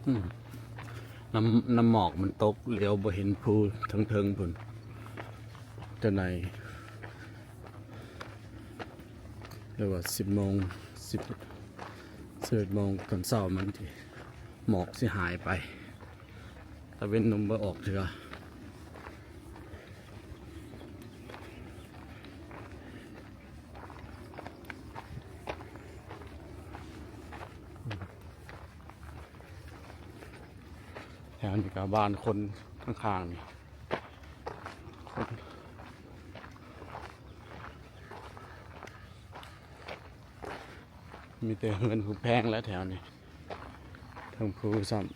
อืมน้ำหมอกมันตกเลี้ยวบ่เห็นภูทั้งเทิงพุ่นเจ้าในเรียกว่า10 โมง11 โมงตอนเช้ามันที่หมอกสิหายไปตะเว้นนมบ่ออกเถอะแถวนี้ก็บ้านคนข้างๆนี่คนมีแต่เงินผูแพงแล้วแถวนี้ทั้งภูซ้ำ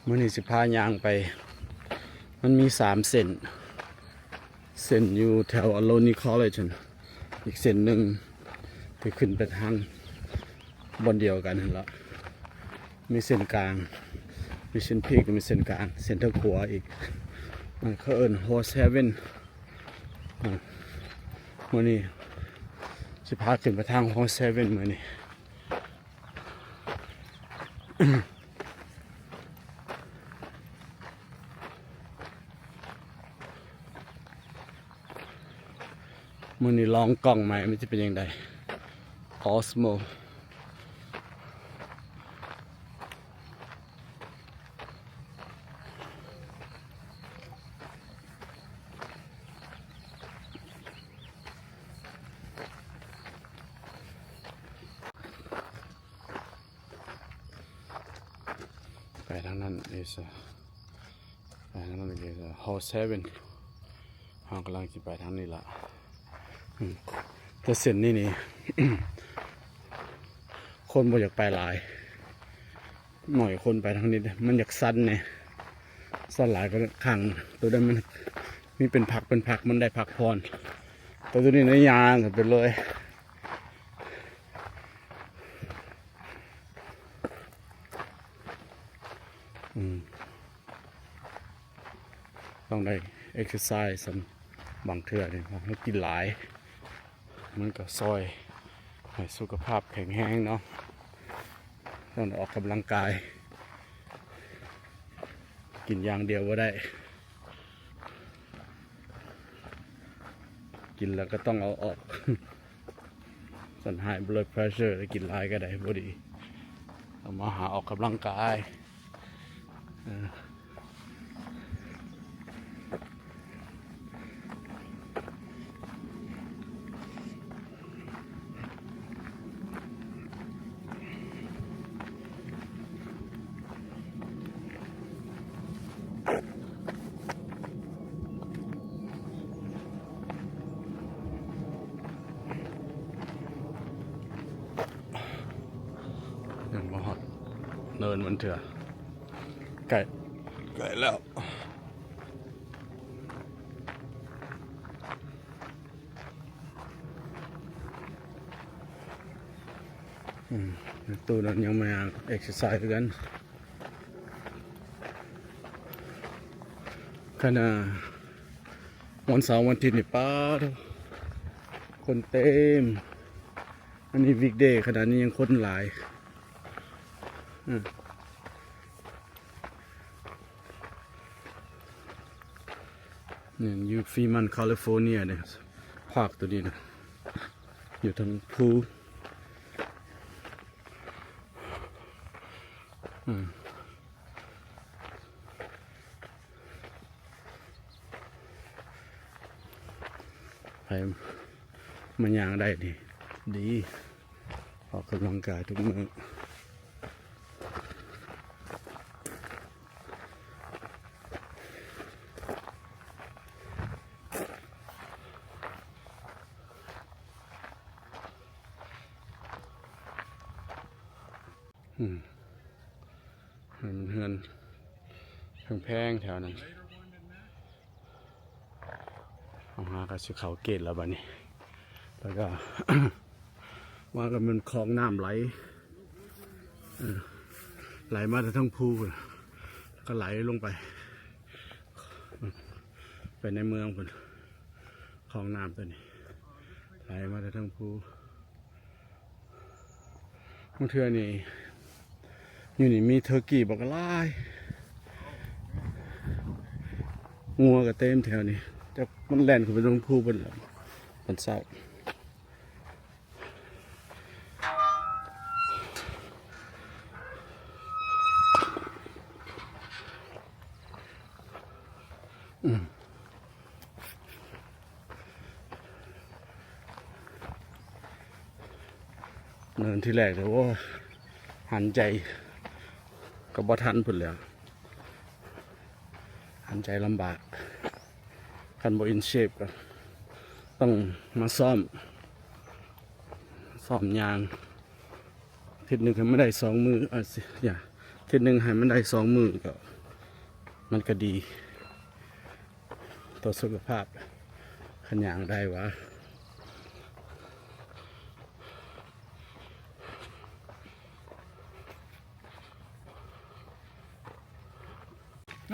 มื้อนี้สิพายางไปมันมี3 เส้นอยู่แถวอโลนีคอลเลจอีกเส้นหนึ่งที่ขึ้นไปทางบนเดียวกันแล้วมีเส้นกลางมีเส้นพีกมีเส้นกลางเส้นทางขวาอีกมันเขาเอิ้นโฮสเฮเว่นมื้อนี้สิพาขึ้นไปทางโฮสเฮเว่นมื้อนี้มื้อนี้ลองกล้องใหม่มันจะเป็นยังไงออสโมไปทางนั้นไปทางนั้นเลยฮอลเซเว่นเรากำลังจะไปทางนี้ละแต่เส้นนี่ คนบ่อยากไปหลายหน่อยคนไปทางนี้มันอยากสั้นเนี่ยสั้นหลายก็ขังตัวนั้นมันมีเป็นผักมันได้ผักพรแต่ตัวนี้ในยางไปเลยต้องได้เอ็กซ์ไซส์บางเทื่อนี่ให้กินหลายมันก็ซอยให้สุขภาพแข็งแรงเนาะต้องออกกำลังกายกินอย่างเดียวก็ได้กินแล้วก็ต้องเอาออกส่วน high blood pressure กินหลายก็ได้พอดีเอามาหาออกกำลังกายยังบ่ฮอดเนินมันเถื่อใกล้แล้วตัวนั้นยังมาเอ็กซ์ไซส์กันขณะวันเสาร์วันอาทิตย์นี่ป้าคนเต็มอันนี้วีคเดย์ขนาดนี้ยังคนหลายเนี่ยอยู่ฟีมันแคลิฟอร์เนียเนี่ยภาคตัวนี้นะอยู่ทางภูไปมันยางได้ดีออกกำลังกายทุกมื้อมันเฮือนแพงแถวนั้นเอาหากระชิเขาเกตแล้วบ้านี้แล้วก็ ว่ากันมันคลองน้ำไหลมาทั้งภูก็ไหลลงไปในเมืองคน คลองน้ำตัวนี้ไหลมาจากทางภูบางเทื่อนี่อยู่นี่มีเทอร์กี้บักหลายงัวก็เต็มแถวนี้จะมันแล่นขึ้นไปตรงภูบนหลังมันเศร้าเนินที่แรกแต่ว่าหันใจกับบ่ทันพุ่นแล้วหันใจลำบากคันบ่อินเชฟก็ต้องมาซ่อมยางทิศหนึ่งให้มันได้2 มืออย่าทิศหนึ่งให้มันได้2 มือก็มันก็ดีต่อสุขภาพขันยางได้วะ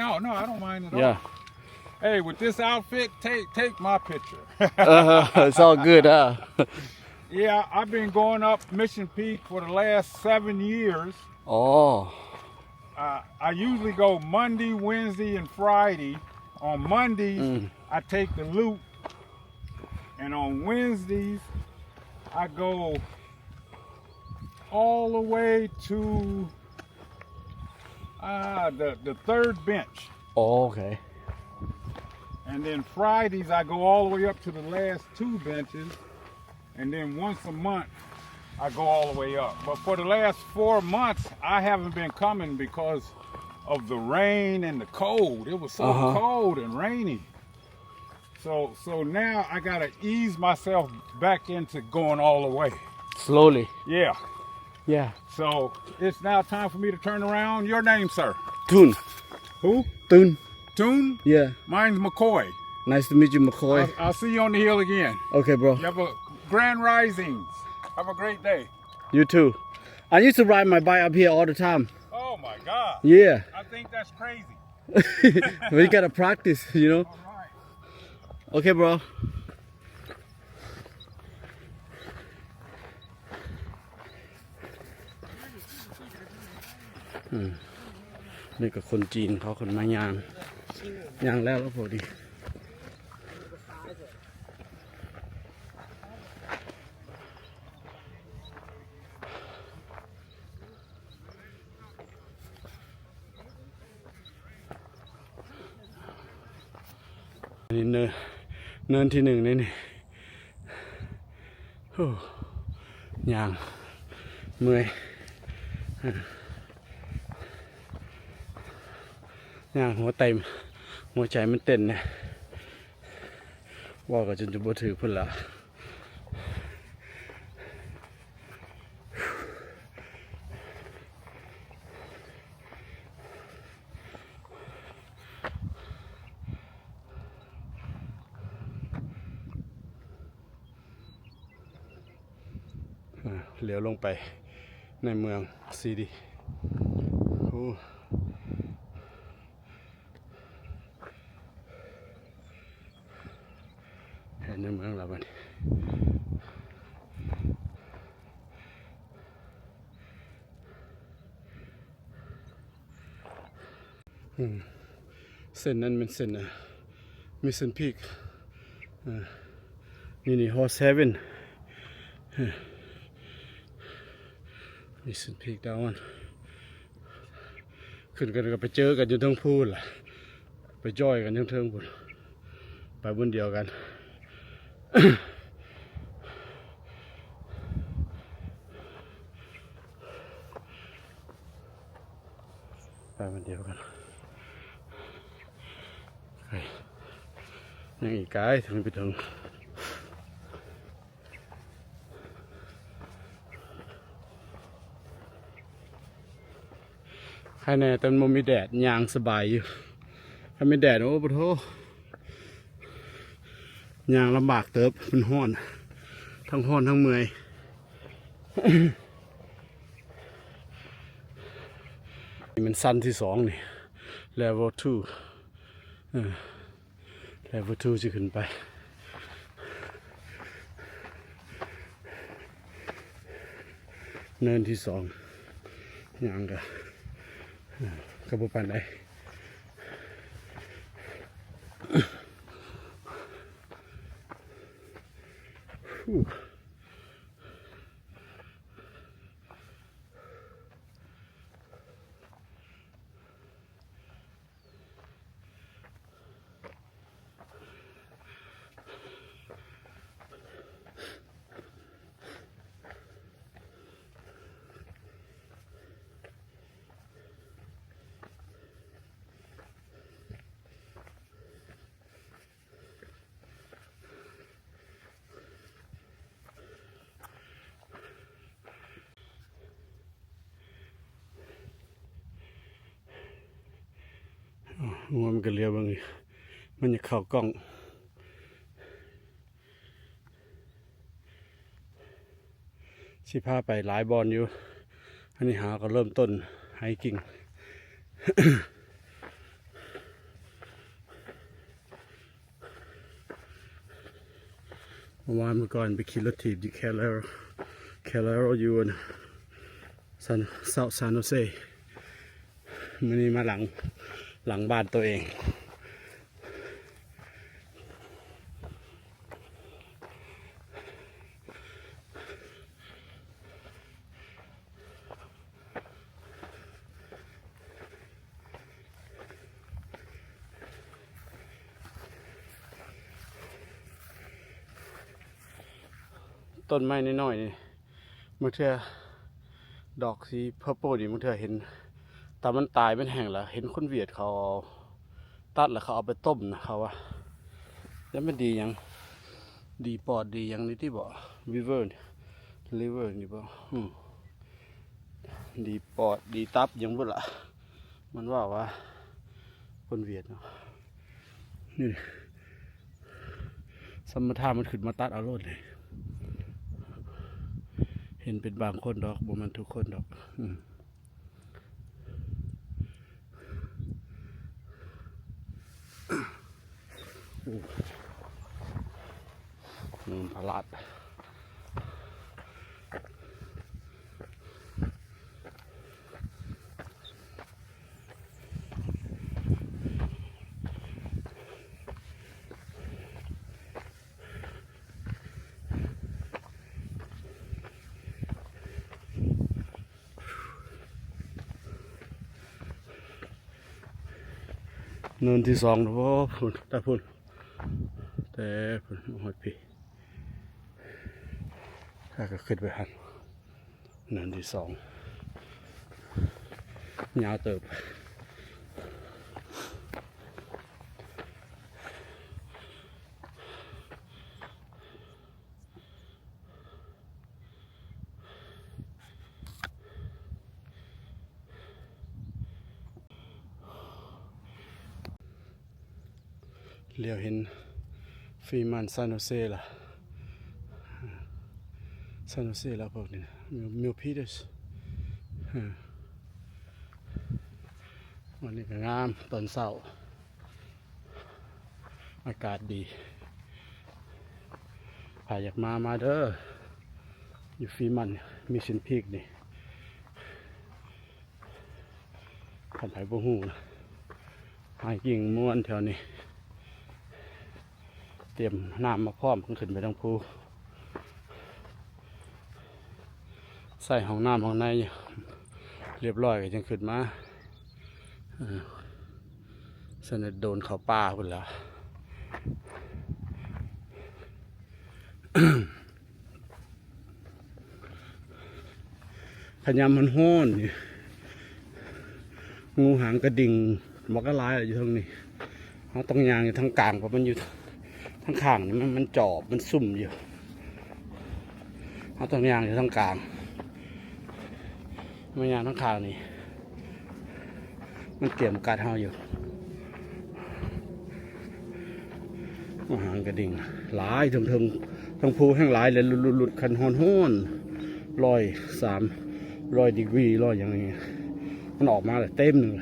No, I don't mind at all. Yeah. Hey, with this outfit, take my picture. It's all good, huh? Yeah, I've been going up Mission Peak for the last 7 years. Oh. I usually go Monday, Wednesday, and Friday. On Mondays, I take the loop, and on Wednesdays, I go all the way to the third bench. Oh, okay. And then Fridays, I go all the way up to the last 2 benches. And then once a month, I go all the way up. But for the last 4 months, I haven't been coming because of the rain and the cold. It was so cold and rainy. So now I got to ease myself back into going all the way. Slowly. Yeah. Yeah. So it's now time for me to turn around. Your name, sir? Toon. Who? Toon. Toon? Yeah. Mine's McCoy. Nice to meet you, McCoy. I'll see you on the hill again. Okay, bro. You have a grand risings. Have a great day. You too. I used to ride my bike up here all the time. Oh my God. Yeah. I think that's crazy. We gotta practice, you know. All right. Okay, bro. นี่ก็คนจีนเขาคนมายางแล้วพอดีนี่เนินที่ 1นี่ยางเมื่อยย่างหัวใจมันเต้นนะว่าก็จนจะบ่ถือพุ่นละเลี้ยวลงไปในเมืองซีดีในเมืองเราบ้านเส้นนั้นเป็นเส้นมิสซันพีกนี่ฮอร์เซเว่นมิสซันพีกดาวน์ขึ้นกันก็ไปเจอกันอยู่ทั้งพูดล่ะไปจ้อยกันทั้งเทิงพูดไปบนเดียวกันไปมันเดียวกันยังอีกไกลถึงไปถึงใครแน่แต่มันมีแดดยางสบายอยู่ถ้าไม่แดดโอ้ปะโถยางลำบากเติบมันห้อนทั้งเมื่อยนี่มันสั้นที่2นี่ level 2 level 2จะขึ้นไป เนินที่สองอย่างกระบุปันได้งัวมันก็เลี้ยวบางทีมันจะเข้ากล้องสิพาไปหลายบอลอยู่อันนี้หาก็เริ่มต้นไฮกิ้ง เมื่อวานเมื่อก่อนไปขี่รถถีบที่แคลโรอยู่นะซานโฮเซมันนี่มาหลังบ้านตัวเองต้นไม้น้อยๆนี่บางเทื่อดอกสีเพอร์โปนี่บางเทื่อเห็นตามันตายเป็นแห้งแล้วเห็นคนเวียดเขาตัดแล้วเขาเอาไปต้มนะเขาว่าแล้วมันดียังดีปอดดียังนี่ที่บอกลิเวอร์นี่บอกดีปอดดีตับยังบ่ละมันว่าคนเวียดเนาะนี่สมรทามันขึ้นมาตัดเอาโลดเลยเห็นเป็นบางคนดอกบ่มันทุกคนดอกพลาดเนินที่สองนะพ่อพุ่นแต่พุ่นหอยพี่ถ้าก็ขึ้นไปหันเนินที่สองยาวเติบเลี้ยวเห็นฟรีมันซานโฮเซล่ะพวกนี้มิลพีเดสวันนี้ก็งามตอนเช้าอากาศดีใครอยากมาเด้ออยู่ฟรีมันมิชชันพีกนี่ขันไผ่บ่หูนะหายกิ่งม้วนแถวนี้เตรียมน้ำมาพร้อมขึ้นไปทางภูใส่ห้องน้ำห้องในเรียบร้อยก็ยังขึ้นมาสนิทโดนเขาป่าพุ่นแล้วพยายามมันห้อนงูหางกระดิ่งมันก็ลายอยู่ตรงนี้เขาต้องยางอยู่ทางกลางเพราะมันอยู่ทางข้างนี่มันจอบมันซุ่มอยู่เขาต้องยางอยู่ทางกลางไม่ยางทางข้างนี่มันเกี่ยมกัดเขาอยู่งูหางกระดิ่งหลายทั้งภูแห้งหลายเลยหลุดคันห้อน103 ดีกรีอย่างนี้มันออกมาเลยเต็มหนึ่ง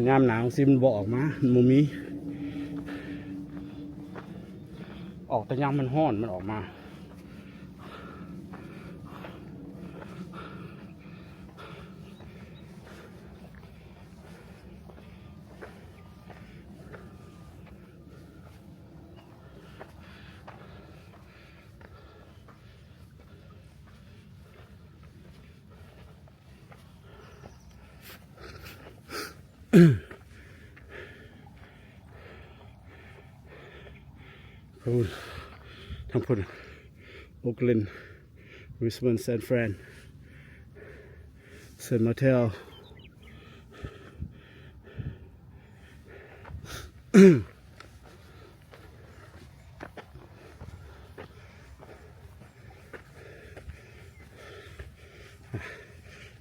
ยามหนาวซิมันบอกออกมามันมีออกแต่ยามมันห้อนมันออกมา พูดทางพูดโอคแลนด์ริสเบนแซนฟรานเซนต์มาเทล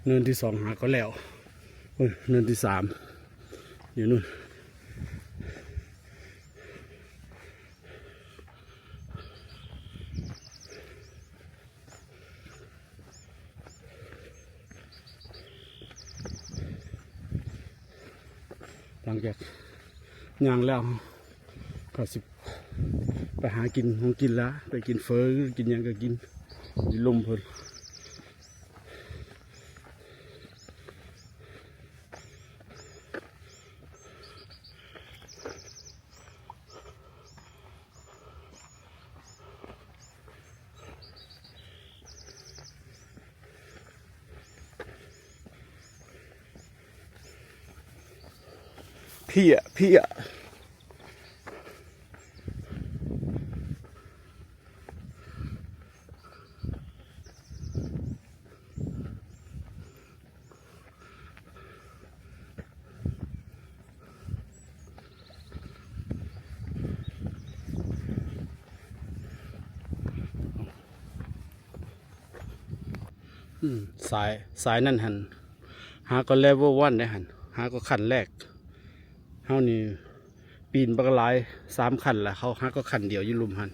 เนินที่สองหาก็แล้วเนินที่สามอยู่นู่นหลังจากย่างแล้วก็สิไปหากินของกินละไปกินเฟอกินยังก็กินอยู่ลมเพิ่นพี่อะสายนั่นหันหาก็เลเวล1ได้หันหาก็ขั้นแรกเฮานี่ปีนบักหลาย3ขั้นละเขาหาก็ขั้นเดียวอยู่ลุมหัน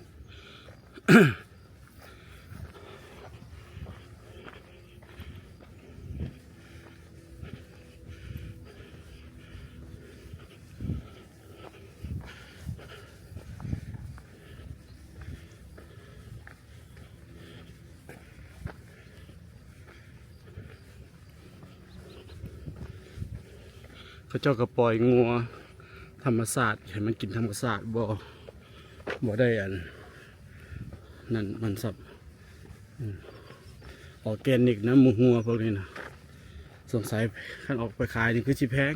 เขาเจ้าก็ปล่อยงัวธรรมศาสตร์ให้มันกินธรรมศาสตร์บ่ได้อันนั่นมันสับออร์แกนิกนะหมูหัวพวกนี้นะสงสัยขั้นออกไปขายนี่คือสิแพง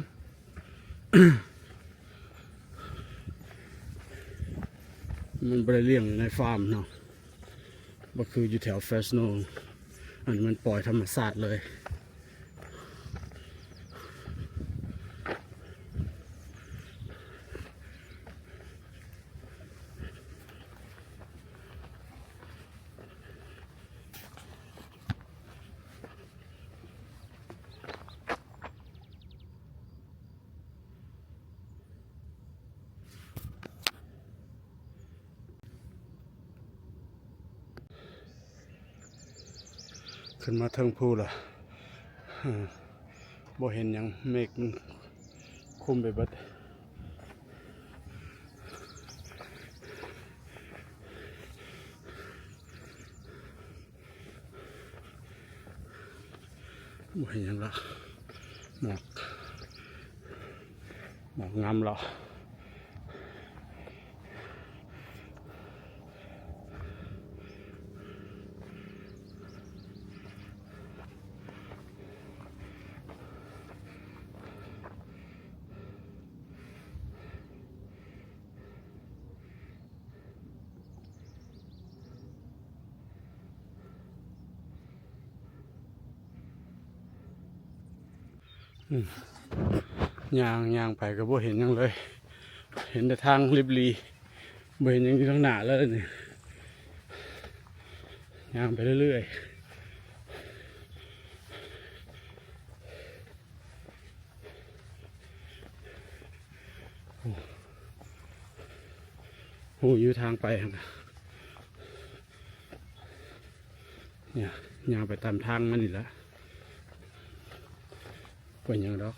มันบ่ได้เลี้ยงในฟาร์มเนาะบ่คืออยู่แถวเฟสโนอันนี้มันปล่อยธรรมศาสตร์เลยขึ้นมาเทิงภูล่ะบ่เห็นหยังเมฆมันคุมไปเบิดบ่เห็นหยังละหมอกงามละย่างไปก็บ่เห็นหยังเลย เห็นแต่ทางริบลีบ่เห็นหยังอยู่ข้างหน้าเลยนี่ย่างไปเรื่อยๆโอ้อยู่ทางไปเนี่ยย่างไปตามทางมันนี่แหละเป็นอย่างดอก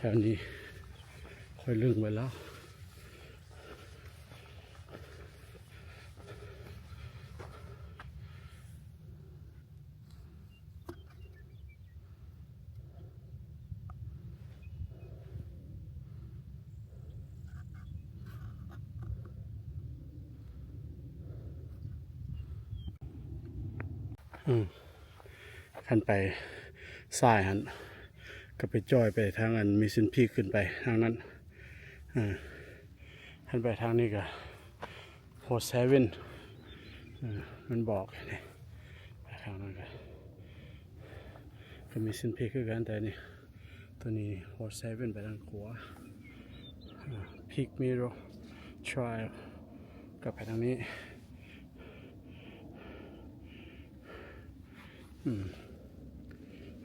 แถวนี้ค่อยลึงไปแล้วขันไปซ้ายหัน ก็ไปจอยไปทางอันมิสซินพีขึ้นไปทางนั้นขึ้นไปทางนี้ก็โฮเซเว่นมันบอกนี่ไปทางนั้นก็มิสซินพีคือกันแต่นี่ตัวนี้โฮเซเว่นไปทางขวาพิกมิโรทริลกับไปทางนี้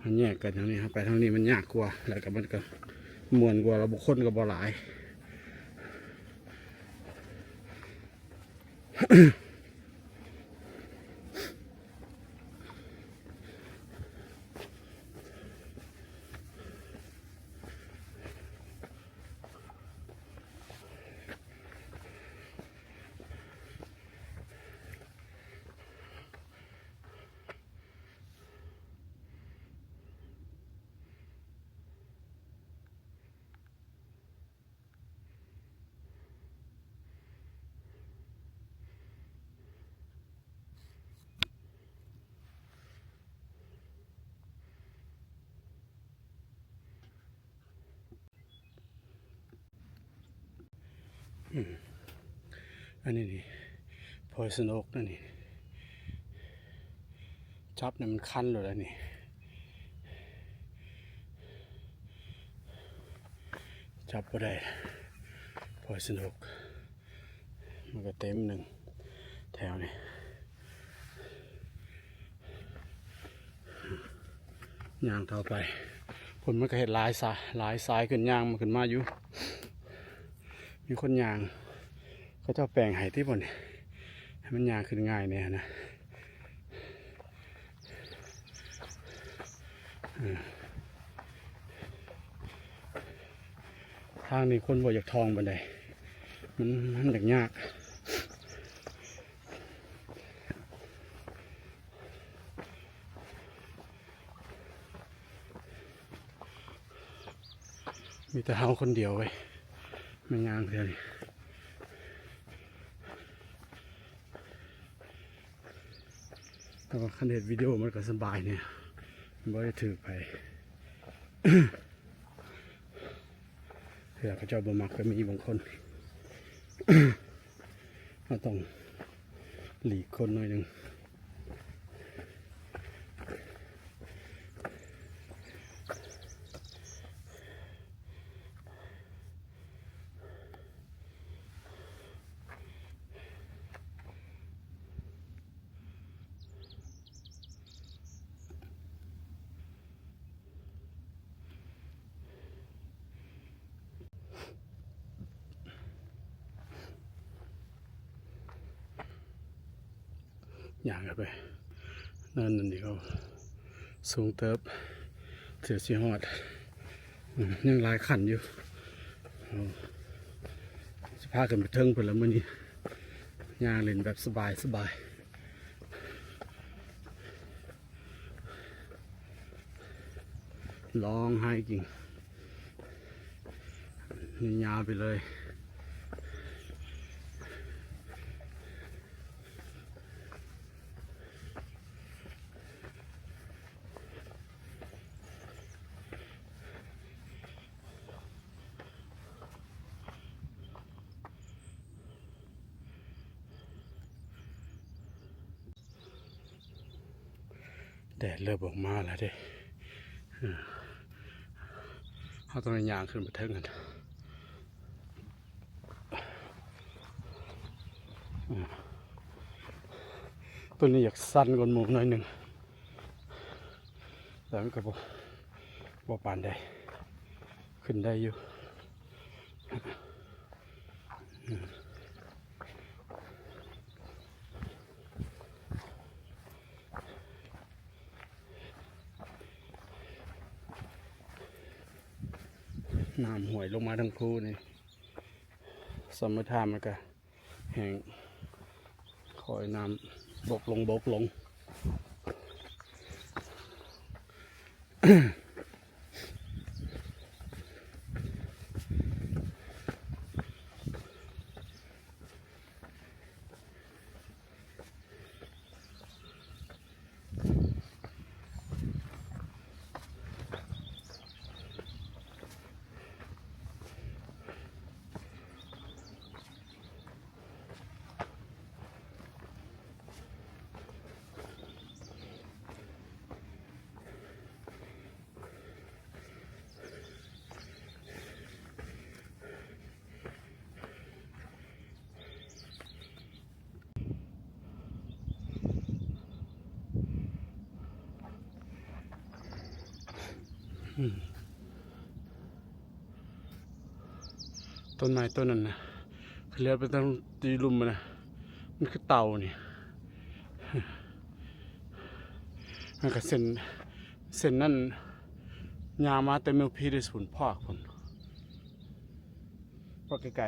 มันแยกกันทางนี้ครับไปทางนี้มันยากกว่าแล้วก็มันก็มวนกว่าเราบุคคลก็บ่หลายอันนี้นี่พอยสโนกนั่นนี่จับเนี่ยมันคันเลยแล้วนี่จับก็ได้พอยสโนกมันก็เต็มหนึ่งแถวนี้ย่างต่อไปผลมันก็เห็นลายสายขึ้นย่างมันขึ้นมาอยู่มีคนย่างเขาเจ้าแปลงไห้ที่บนให้มันย่างขึ้นง่ายเนี่ยนะทางนี้คนบ่อยากทองบันไดมันอยากยากมีแต่เฮาคนเดียวไว้มันย่างเท่านี้แต่ว่าคันเห็นวิดีโอมันก็สบายเนี่ยมันไม่ได้ถือไป เผื่อเขาเจ้าบ่มักก็มีบางคน เราต้องหลีกคนหน่อยหนึ่งอย่างกันไปนั่นนี่เขาสูงเติบเสียชีหอดยังหลายขันอยู่จะพากันไปเทิงเพื่อนละมื้อนี้ย่างเล่นแบบสบายร้องไห้จริงนี่ยาวไปเลยแดดเริ่มออกมาแล้วเด้เขาต้องย่างขึ้นมาเทิงกันตัวนี้อยากสั้นกว่าหมูหน่อยหนึ่งแต่มันก็บ่ปานได้ขึ้นได้อยู่น้ำห่วยลงมาทั้งคู่นี่สมมติมันก็แห้งคอยน้ำบกลง ต้นไม้ต้นนั้นนะเรียกไปตั้งตีลุมมันนะมันคือเต่านี่มันก็เส้นนั่นยาวมาแต่เมืองพีได้สูนพอกคนพอไกล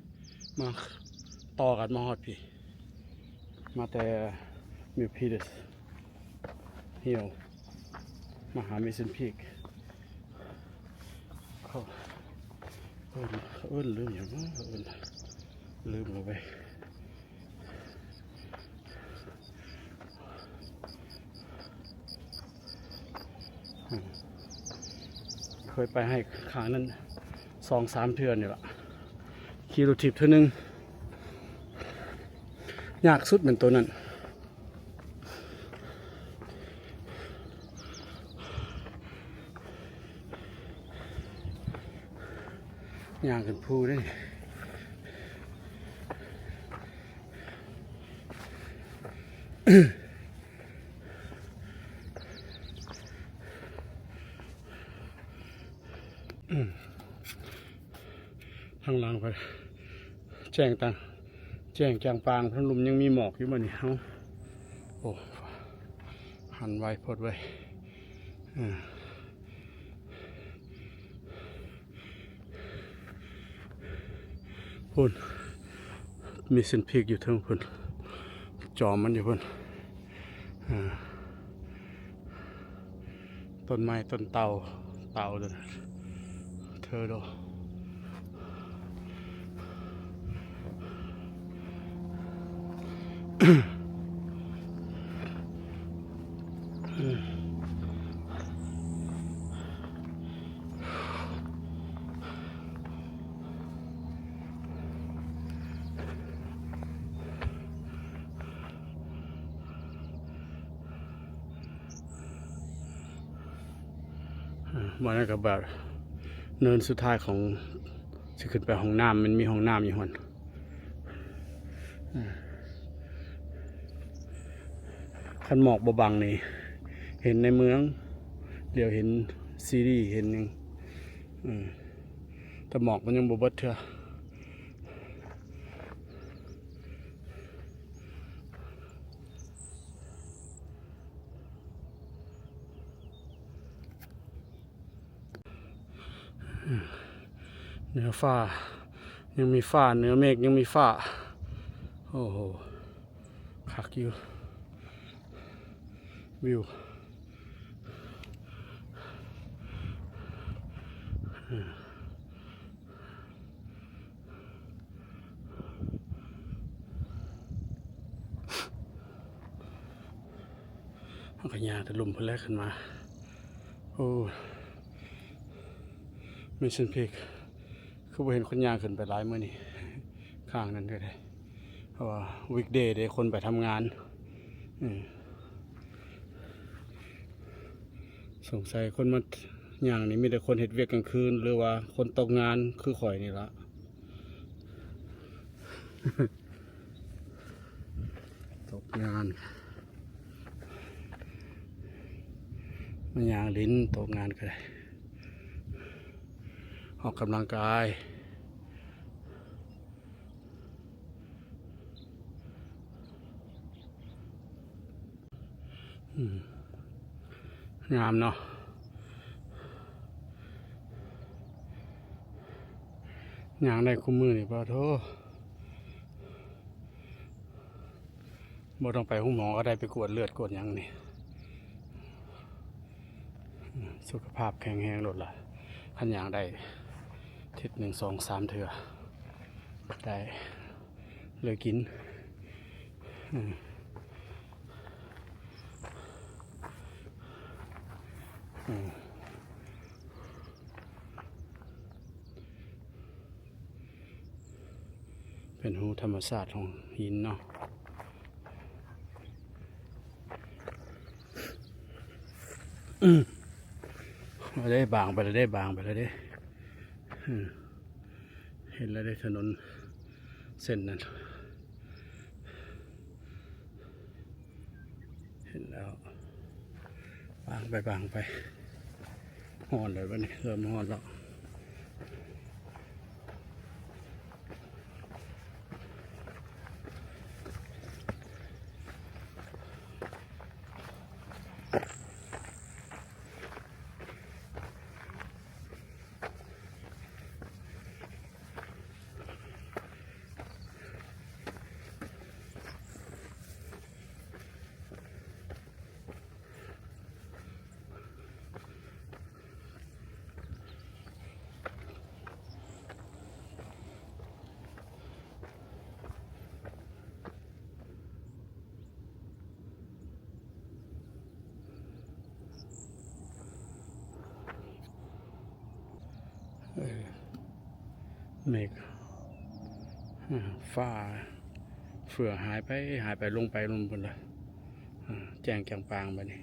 ๆมาต่อกันมาฮอดพี่มาแต่เมืองพีเดสเหี่ยวมาหาเมสันพีกเขาเอิ้นลืมอย่างนั้นเอิ้นลืมเอาไปเคยไปให้ขานั้น2-3 เทื่อนี่แหละขี่รถทิพย์เท่านึงยากสุดเหมือนตัวนั้นย่างกันพูได้ทางหลังไปแจ้งจางปางทั้งลุมยังมีหมอกอยู่บ่นี่เฮาโอ้หันไว้พดไว้พุ่นมีเส้นพีกอยู่ทั้งพุ่นจอมมันอยู่พุ่นต้นไม้ต้นเต่าตัวนั้นเธอดูมันก็แบบเนินสุดท้ายของจะขึ้นไปห้องน้ำมันมีห้องน้ำอยู่หันคันหมอกบบังนี่เห็นในเมืองเดี๋ยวเห็นซีรีส์เห็นยังแต่หมอกมันยังบเบิดเถอะเหนือฟ้ายังมีฟ้าเหนือเมฆยังมีฟ้าโอ้โหคักอยู่วิวมันก็ยาตะลุมพลแรกขึ้นมาโอ้มิชชั่นพีกคือเห็นคนยางขึ้นไปหลายมื้อนี่ข้างนั้นก็ได้เพราะว่าวีคเดย์ได้คนไปทำงานสงสัยคนมาอย่างนี้มีแต่คนเฮ็ดเวียกกลางคืนหรือว่าคนตกงานคือข่อยนี่ละตกงานมันอย่างลิ้นตกงานก็ได้ออกกำลังกายงามเนาะอย่างได้คู่มือนี่ป่ะโธ่บ่ต้องไปห้องหมอก็ได้ไปกวดเลือดกวดยังนี่สุขภาพแข็งแรงลดละขันอย่างได้ทิศ1-2-3 เถื่อได้เลยกินเป็นหูธรรมศาสตร์ของหินเนาะเราได้บางไปแล้วได้บางไปแล้วได้เห็นแล้วได้ถนนเส้นนั้นเห็นแล้วบางไป ฮ้อนเลยวันนี้เริ่มฮ้อนแล้วเมฆฟ้าเฟือหายไปลงไปลงบนเลยแจ้งแกงปางไปนี่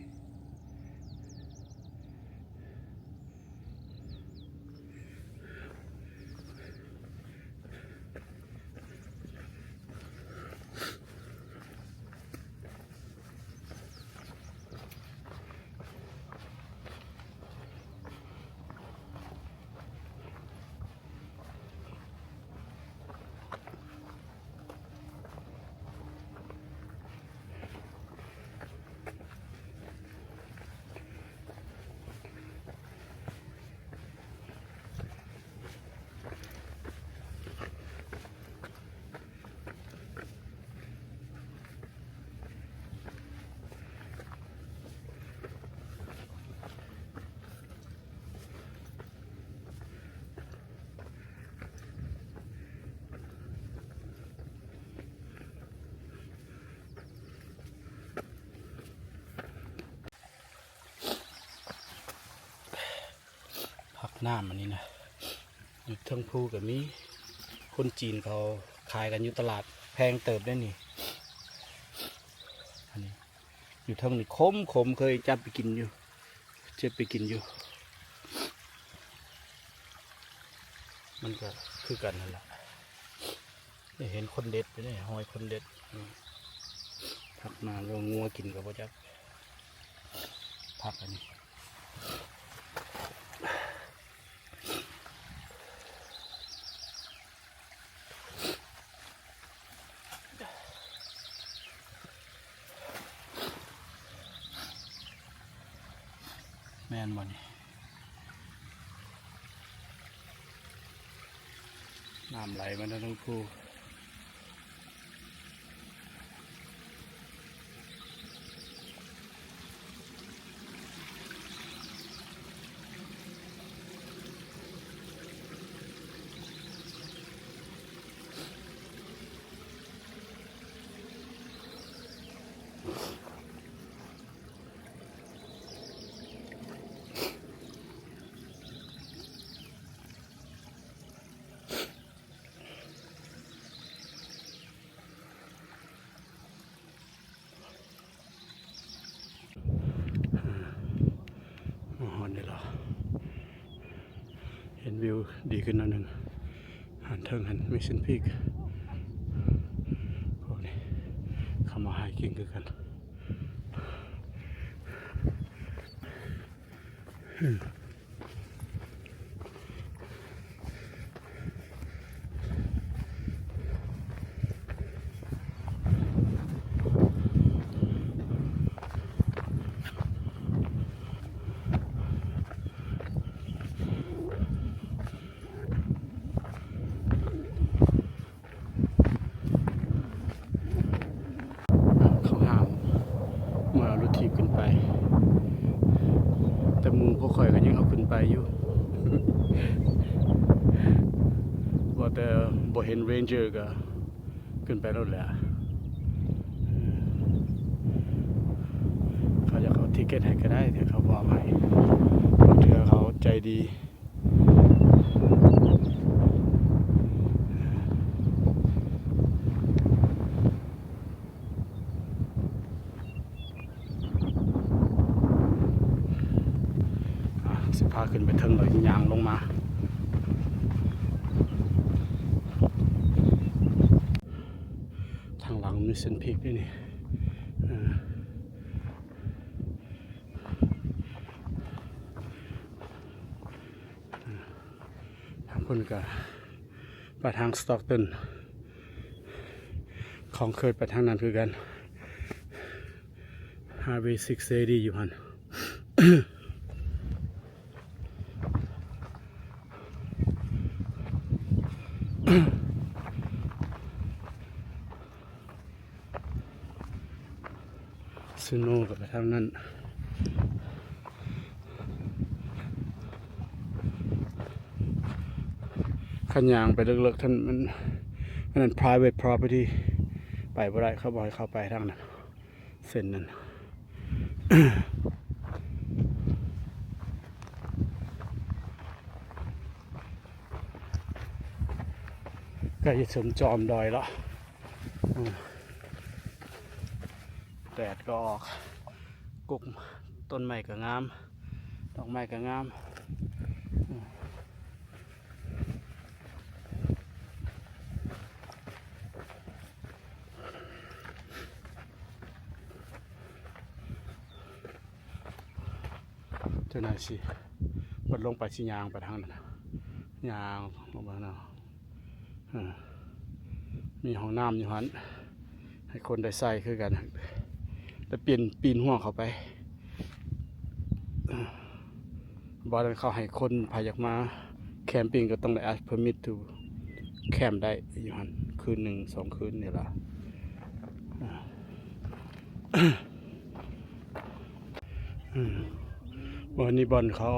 ผักน้ำอันนี้นะอยู่เทิงภูกับนี้คนจีนเขาขายกันอยู่ตลาดแพงเติบได้นี่อันนี้อยู่เทิงนี่ขมเคยจับไปกินอยู่มันก็คือกันนั่นแหละได้เห็นคนเด็ดไปได้หอยคนเด็ดผักมาแล้วงัวกินกับพ่อจักผักอันนี้แม่นบ่นี่น้ำไหลมาทั้งคู่หอนได้หรอเห็นวิวดีขึ้นนิดนึงหันเทิงหันมิชชั่นพีกพวกนี้เข้ามาไฮกิ้งคือกันเขาห้ามเมื่อเอารถทีบขึ้นไป แต่มูพวกข่อยก็ยังเอาขึ้นไปอยู่ ว่าแต่บ่เห็นเรนเจอร์ก็ขึ้นไปแล้วแหละเขาจะเอาทิเก็ตให้ก็ได้แต่เขาบอกให้บางเทื่อเขาใจดีสิพาขึ้นไปเทิงเลยยางลงมาทางหลังมีเส้นพีกด้วยนี่ มันก็ไปทางสต็อกตันของเคยไปทางนั้นคือกันHighway 680อยู่หัน ซูโน่กับไปทางนั้นขันยางไปเลิกๆท่านมัน private property ไปบ่ได้เขาบอกให้เข้าไปทางนั้นเส้นนั้น ก็จะถึงจอมดอยแล้วแดดก็ออกกุกต้นไม้ก็งามดอกไม้ก็งามเจ้านายสิบดลงไปสิยางไปทางนั้นยางลงไปนะมีห้องน้ำอยู่หันให้คนได้ใส่คือกันแล้วปีนห่วงเข้าไปบอลเขาให้คนพาอยากมาแคมปิ้งก็ต้องได้ ask permit to แคมป์ได้อยู่หันคืนหนึ่ง2 คืนนี่ล่ะวันนี้บอลเขา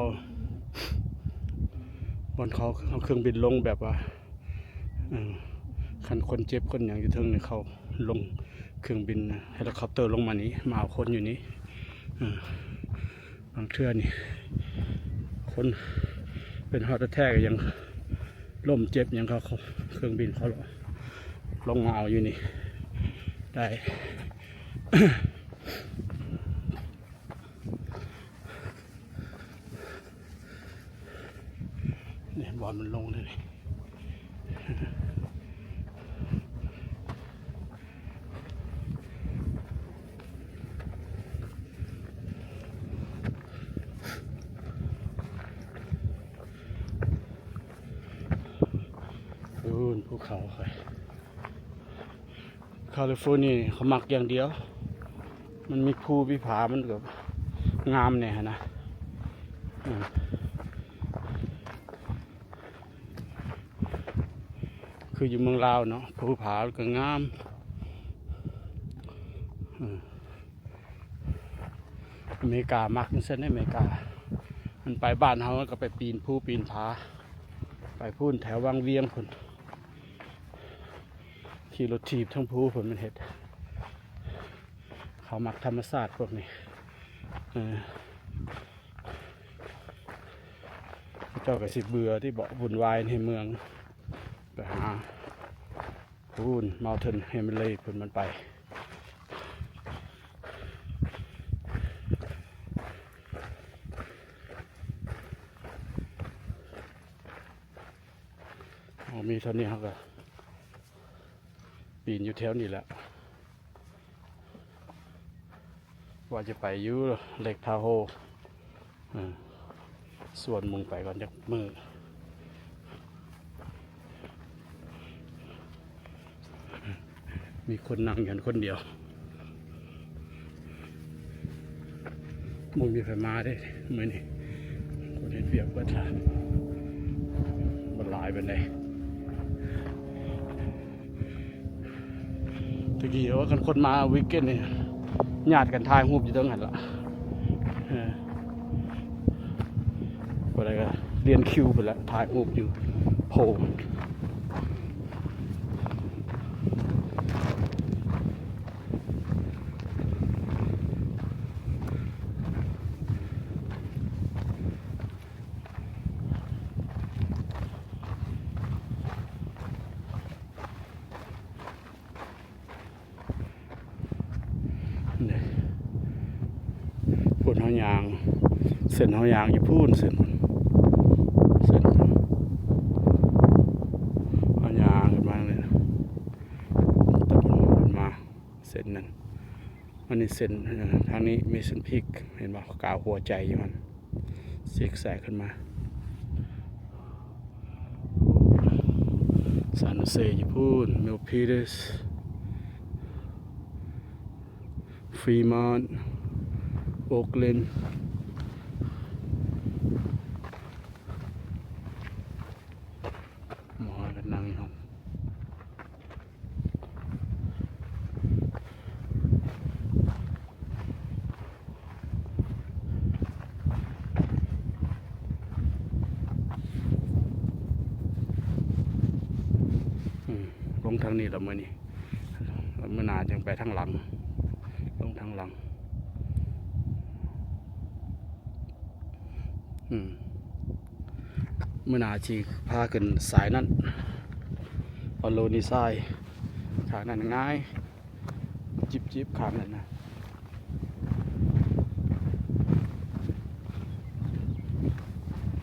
เอาเครื่องบินลงแบบว่าคันคนเจ็บคนอย่างอยู่เทิงเนี่ยเขาลงเครื่องบินเฮลิคอปเตอร์ลงมานี้มาเอาคนอยู่นี้บางเทื่อนี่คนเป็นฮอร์ทแทกยังล่มเจ็บยังเขาเครื่องบินเขาลงมาเอาอยู่นี่ได้ เนี่ยบอลมันลงเลยภูเขาค่ะแคลิฟอร์เนียเขามักอย่างเดียวมันมีภูวิภามันแบบงามเนี่ยนะคืออยู่เมืองลาวเนาะภูผาก็งามอเมริกามักนั่นเส้นอเมริกามันไปบ้านเขาก็ไปปีนภูปีนผาไปพูนแถววังเวียงพุ่นขี่รถถีบทั้งภูพุ่นมันเห็ดเขามักธรรมศาสตร์พวกนี้เจ้าก็สิเบื่อที่เบาวุ่นวายในเมืองไปหาพูนเมาเทนเฮมิเลยพุ่นมันไปมีเท่านี้เขาก็ปีนอยู่แถวนี้แหละว่าจะไปยูเล็กทาโฮส่วนมุงไปก่อนจากมือมีคนนั่งอยู่คนเดียวมุงมีไฟมาได้เมื่อนี่คนเห็นเปียกก็ทานมันหลายไปเลยตะกี้ว่ากันคนมาวิกเกนเนี่ยญาติกันทายหูบอยู่ตรงนั้นละอะไรก็เรียนคิวไปแล้วถ่ายหูบอยู่โผล่พูนเฮายางเส้นเฮายางอยู่พูนเส้นเฮายางขึ้นมาเลยตะบนมาเส้นนั้นอันนี้เส้นทางนี้มีเส้นพิกเห็นป่ะกาวหัวใจอยู่มันซิกแซกขึ้นมา ซานโฮเซญี่ปุ่นมิลพิเดสฟรีมอนต์โอ๊กแลนด์หมอกันนั่งครับลงทางนี้แล้วมื้อนี้แล้วมื้อหน้าจังไปทางหลังลงทางหลังมื้อหน้าสิพาขึ้นสายนั้นออโลนิไซขางนั้นง่ายจิบขางนั้นนะ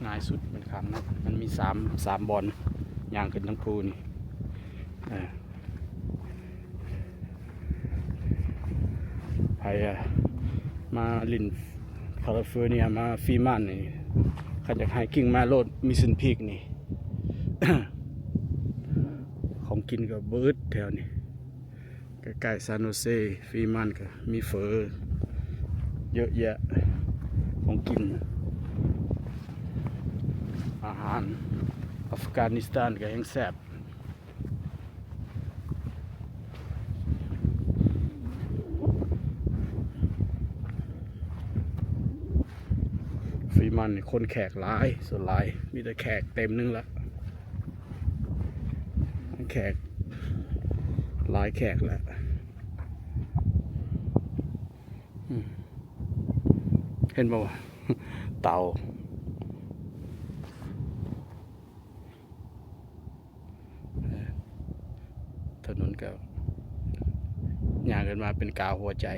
ง่ายสุดเป็นขางนั้นมันมีสามบอลย่างขึ้นทั้งภูนี่ไปมาลินแคลิฟอร์เนียมาฟีมันนี่ขันจากไฮกิ้งมาโลดมิสซินพีกนี่ ของกินกับเบิร์ดแถวนี้ใกล้ๆซานโฮเซฟีมันก็มีเฟอร์เยอะแยะของกินอาหารอัฟกานิสถานก็ยังแซ่บฟีมันคนแขกหลายส่วนหลายมีแต่แขกเต็มนึงละแขกหลายแขกแล้วเห็นบ่าวะ เต่าถนนก็ย่างกันมาเป็นกาวหัวใจ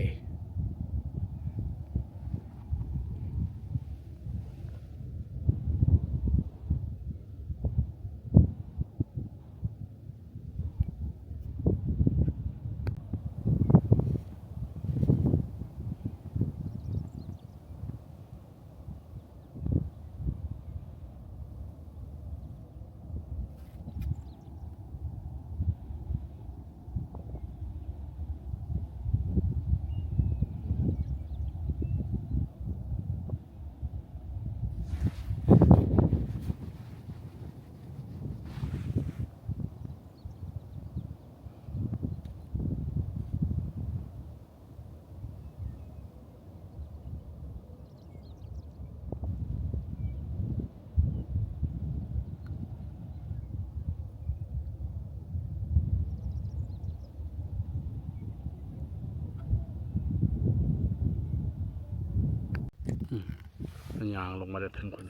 ยางลงมาได้ถึงคน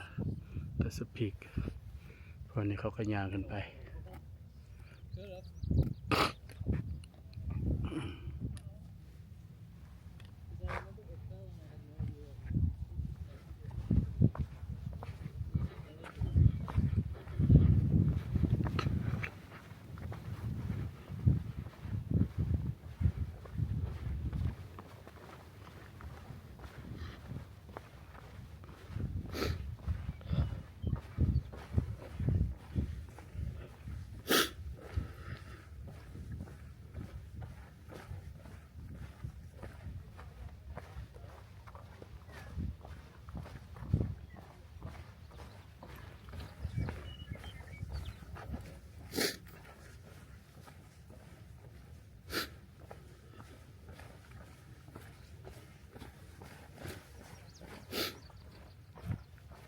แต่สปีกพอนี้เขาก็ยางขึ้นไป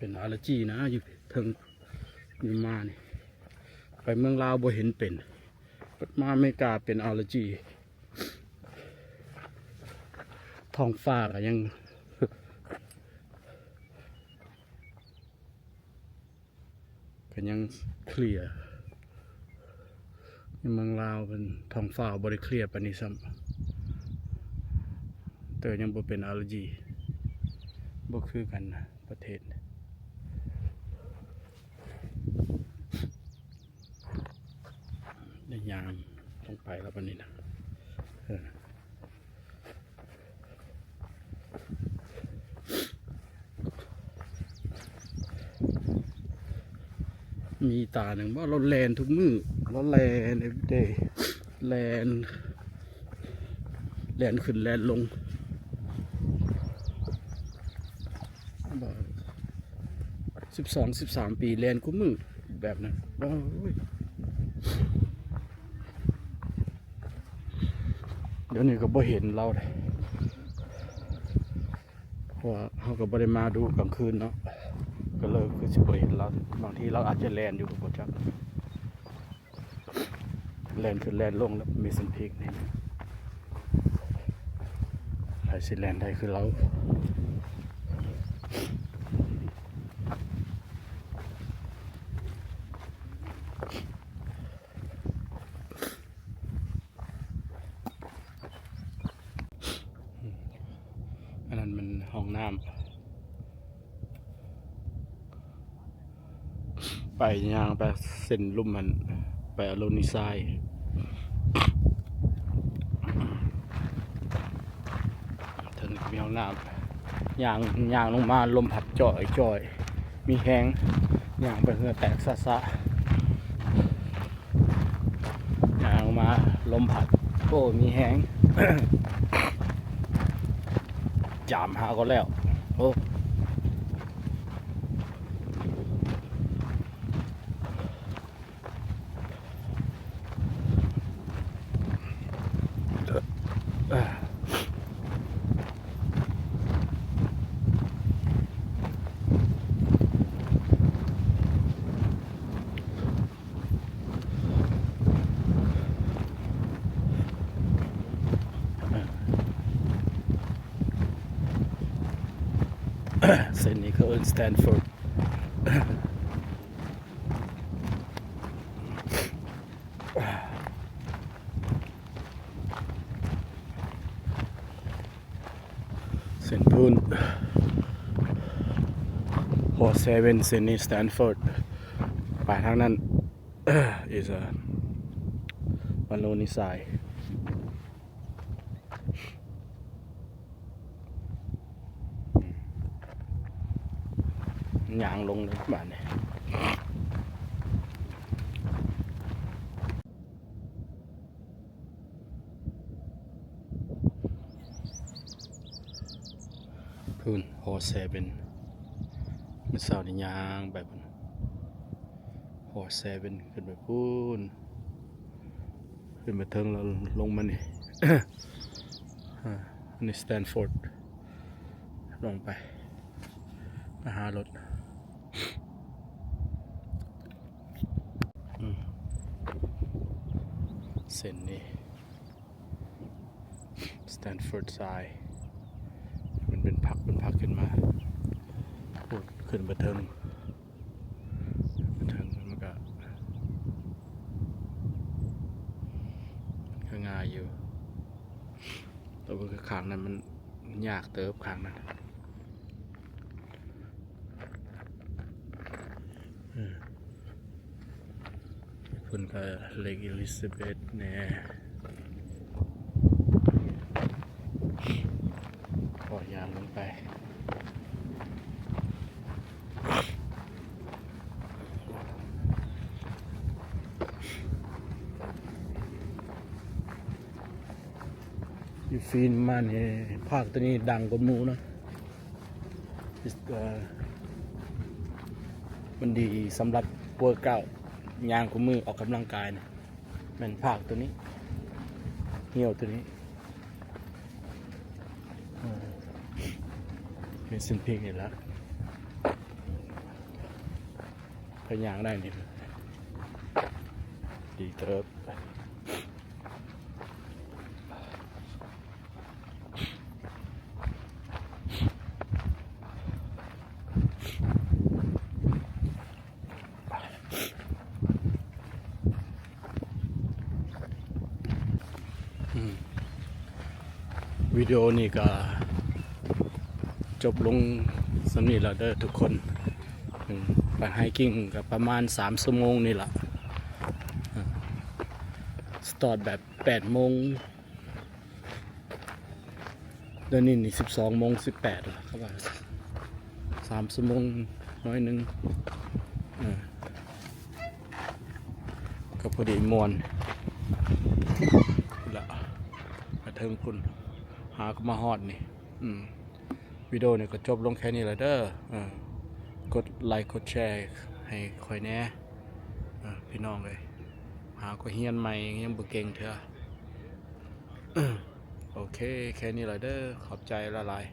เป็นอัลเลอร์จีนะอยู่ถึงอยู่มานี่ไปเมืองลาวบ่เห็นเป็นมาอเมริกาเป็นอัลเลอร์จีท้องฟ้าก็ยังก็ยังเคลียร์ในเมืองลาวเป็นท้องฟ้าบ่ได้เคลียร์ปานนี้ซ้ำแต่ยังบ่เป็นอัลเลอร์จีบ่คือกันนะประเทศได้ยามลงไปแล้วปานนี้นะมีตาหนึ่งว่าเราแลนทุกมือ แล้วแลน everyday แลนขึ้นแลนลง12-13 ปีแลนกูมือแบบนั้นโอ้ยเดี๋ยวนี้ก็บ่เห็นเราเลยเพราะว่าเขาก็บ่ได้มาดูกลางคืนเนาะก็เลยคือสิบ่เห็นเราบางทีเราอาจจะแลนอยู่กับบ่จักแลนขึ้นแลนลงแล้วมีสันพีกนี่ไผสิแลนได้คือเราอันนั้นมันห้องน้ำไปย่างไปเส้นลุ่มมันไปอโลนิไซถึงมีห้องน้ำย่างลงมาลมพัดจ่อยมีแห้งย่างไปเหงื่อแตกซะย่างลงมาลมพัดโอ้มีแห้ง จามหาก็แล้วโอ้เส้นนี้เขาเอิ้นสแตนฟอร์ดเส้นพื้นโฮเซเว่นเส้นนี้สแตนฟอร์ดไปทางนั้น is a วันโลนิไซย่างลงเลยบ้านนี้พื้นโฮเซเว่นมันเศร้าในย่างแบบโฮเซเว่นขึ้นไปพูนขึ้นไปเทิงแล้วลงมานี่ อันนี้สแตนฟอร์ดลงไปหารถเส้นนี้สแตนฟอร์ดไซด์มันเป็นพักขึ้นมาพูดขึ้นไปเทิงมันก็ง่ายอยู่แต่ว่าขางนั้นมันยากเติบขางนั้นคุณก็เลกอลิซาเบธเนี่ยขอยามลงไปอยู่ฟินมาเนี่ยภาคตัวนี้ดังกว่าหมูนะมันดีสำหรับเวิร์กเอาท์ยางของมือออกกำลังกายนะมันภาคตัวนี้เหี่ยวตัวนี้เป็นเส้นพีกนี่ละพยางได้นี่ดีเติบวิดีโอนี่ก็จบลงสำนีแล้วเด้อทุกคนไปไฮกิ้งกับประมาณ3 ชั่วโมงนี่แหละสตาร์ทแบบ8 โมงเดี๋ยวนี้12 โมง 18แล้วครับว่า3 ชั่วโมงน้อยนึง ก็พอดีมวนละกระเทิงคุณหาก็มาฮอดนี่วิดีโอเนี่ยก็จบลงแค่นี้แหละเด้อกดไลค์กดแชร์ให้คอยแน่พี่น้องเลยหาก็เฮียนใหม่ยังบ่เก่งเถอะโอเคแค่นี้แหละเด้อขอบใจละลาย